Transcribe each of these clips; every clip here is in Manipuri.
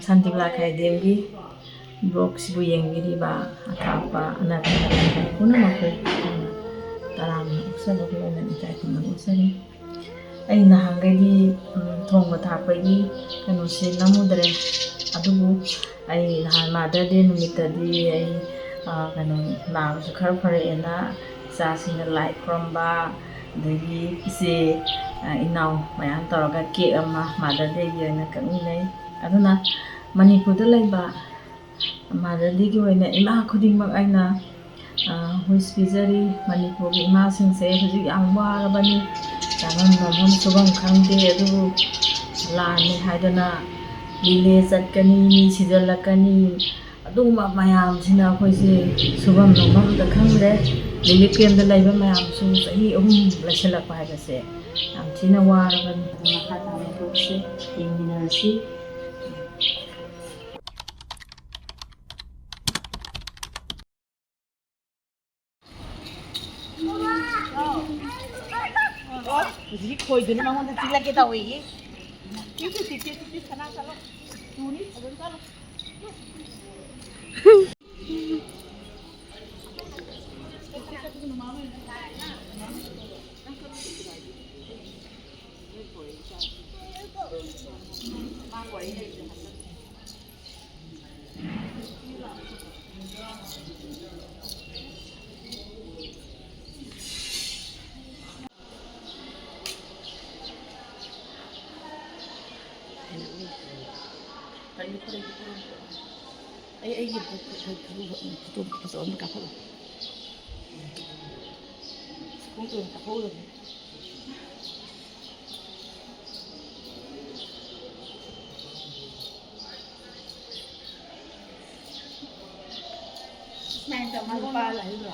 Santibla Kaidemgi Brooks Buyengiriba Atapa another Punamaku Taram Sababu and Jacqueline Usari. Aina Hangadi Thongba Tapagi and Usi Namudre Adubu. I had mother din with the now Karpare Sassing a light from bar, the say now my aunt or cake of my mother day and a camine. I don't know. Manipur Yaipha Mother Digi when Ima Kudim Aina who is Pijari Manipur Imasing say Amwa Bani Saman Subang Kante Adu Lani Haidana Lile Zatkani Sidalakani Aduma Mayam Sina Hosi Subam Nomam the Kamre Lilipian the Labor Mayam so he Lashala Pagase Tina Waraban Mahatan in Nasi. Jadi koi dulu mang untuk cila kita wei. Itu sana kalau tunis abang kalau. Ay itu persoalan kapal. Untuk kapal. Main sama lupa lah itu.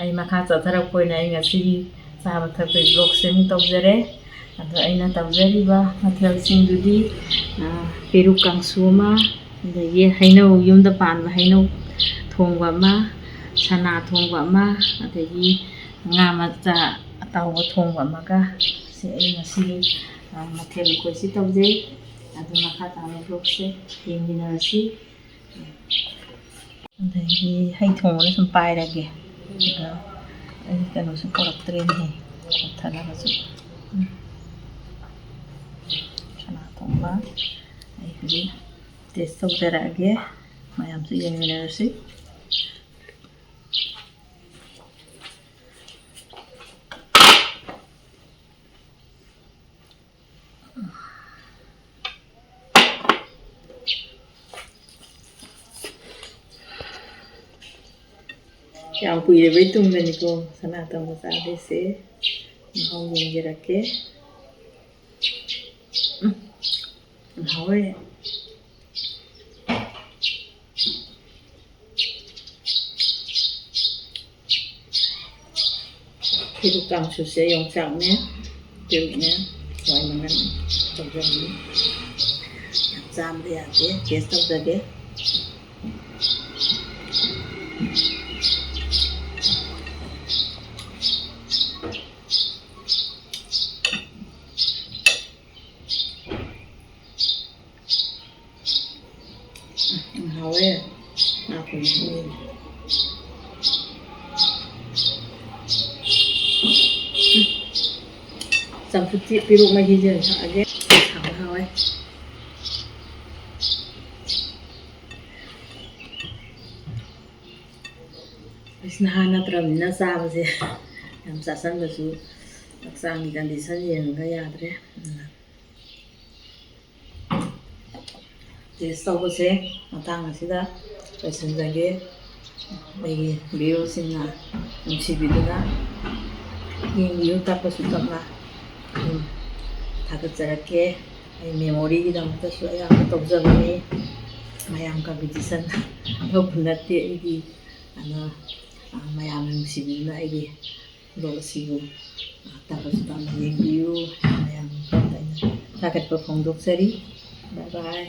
ꯑꯩ ꯃꯈꯥ ꯆꯠꯊꯔꯛꯄ ꯑꯩ ꯉꯁꯤ ꯆꯥꯕ ꯊꯛꯄꯒꯤ ꯕ꯭ꯂꯣꯛꯁꯦ ꯑꯃꯨꯛ ꯇꯧꯖꯔꯦ ꯑꯗꯣ ꯑꯩꯅ ꯇꯧꯖꯔꯤꯕ ꯃꯊꯦꯜꯁꯤꯡꯗꯨꯗꯤ ꯄꯦꯔꯨꯛ ꯀꯥꯡꯁꯨ ꯑꯃ ꯑꯗꯒꯤ ꯍꯩꯅꯧ ꯌꯨꯝꯗ ꯄꯥꯟꯕ ꯍꯩꯅꯧ ꯊꯣꯡꯕ ꯑꯃ ꯁꯅꯥ ꯊꯣꯡꯕ ꯑꯃ ꯑꯗꯒꯤ ꯉꯥ ꯃꯆꯥ ꯑꯇꯥꯎꯕ ꯊꯣꯡꯕ ꯑꯃꯒ ꯁꯤ ꯑꯩ ꯉꯁꯤ ꯃꯊꯦꯜ ꯂꯨꯀꯣꯏꯁꯤ ꯇꯧꯖꯩ ꯑꯗꯨ ꯃꯈꯥ ꯇꯥꯕ ꯕ꯭ꯂꯣꯛꯁꯦ ꯌꯦꯡꯃꯤꯟꯅꯔꯁꯤ ꯑꯗꯒꯤ ꯍꯩ ꯊꯣꯡꯕꯅ ꯁꯨꯝ ꯄꯥꯏꯔꯒꯦ ꯑꯗꯨꯒ ꯑꯩ ꯀꯩꯅꯣꯁꯨ ꯄꯨꯔꯛꯇ꯭ꯔꯦꯅꯦ ꯀꯣꯊꯅꯕꯁꯨ ꯁꯅꯥ ꯊꯣꯡꯕ ꯑꯩ ꯍꯧꯖꯤꯛ ꯇꯦꯁ ꯇꯧꯖꯔꯛꯑꯒꯦ ꯃꯌꯥꯝꯁꯨ ꯌꯦꯡꯃꯤꯟꯅꯔꯁꯤ ꯌꯥꯝ ꯀꯨꯏꯔꯕꯩ ꯇꯨꯡꯗꯅꯤꯀꯣ ꯁꯅꯥꯇꯣꯡꯕ ꯆꯥꯗꯣꯏꯁꯦ ꯃꯍꯥꯎ ꯌꯦꯡꯖꯔꯛꯀꯦ ꯍꯥꯎꯋꯦ ꯄꯦꯔꯨꯛ ꯀꯥꯡꯁꯨꯁꯦ ꯌꯣꯡꯆꯥꯛꯅꯦ ꯄꯦꯔꯨꯛꯅꯦ ꯍꯋꯥꯏ ꯃꯪꯒꯟ ꯇꯧꯖꯕꯅꯤ ꯌꯥꯝ ꯆꯥꯕ ꯌꯥꯗꯦ ꯇꯦꯁ ꯇꯧꯖꯒꯦ hawwe aku ini ꯆꯝꯐꯨꯠꯇꯤ ꯄꯤꯔꯨꯛ ꯃꯍꯤꯁꯦ ꯑꯣꯏꯅ ꯊꯛꯑꯒꯦ ꯍꯥꯎꯋꯦ ꯅꯍꯥ ꯅꯠꯇ꯭ꯔꯕꯅꯤꯅ ꯆꯥꯕꯁꯦ ꯌꯥꯝ ꯆꯥꯁꯟꯕꯁꯨ ꯍꯛꯆꯥꯡꯒꯤ ꯀꯟꯗꯤꯁꯟ ꯌꯦꯡꯉꯒ ꯌꯥꯗ꯭ꯔꯦ ꯇꯦꯁ ꯇꯧꯕꯁꯦ ꯃꯇꯥꯡ ꯑꯁꯤꯗ ꯂꯣꯏꯁꯤꯟꯖꯒꯦ ꯑꯩꯒꯤ ꯚꯤꯌꯨꯁꯤꯡꯅ ꯅꯨꯡꯁꯤꯕꯤꯗꯨꯅ ꯌꯦꯡꯕꯤꯌꯨ ꯇꯞꯄꯁꯨ ꯇꯞꯅ ꯑꯗꯨꯝ ꯊꯥꯒꯠꯆꯔꯛꯀꯦ ꯑꯩ ꯃꯦꯃꯣꯔꯤꯒꯤꯗꯃꯛꯇꯁꯨ ꯑꯌꯥꯝꯕ ꯇꯧꯖꯕꯅꯤ ꯃꯌꯥꯝ ꯀꯝꯄꯤꯇꯤꯁꯟ ꯂꯧꯕ ꯅꯠꯇꯦ ꯑꯩꯒꯤ ꯃꯌꯥꯝꯅ ꯅꯨꯡꯁꯤꯕꯤꯗꯨꯅ ꯑꯩꯒꯤ ꯕ꯭ꯂꯣꯛ ꯑꯁꯤꯕꯨ ꯇꯞꯄꯁꯨ ꯇꯞꯅ ꯌꯦꯡꯕꯤꯌꯨ ꯃꯌꯥꯝ ꯑꯩꯅ ꯊꯥꯒꯠꯄ ꯐꯣꯡꯗꯣꯛꯆꯔꯤ ꯕꯥꯏ ꯕꯥꯏ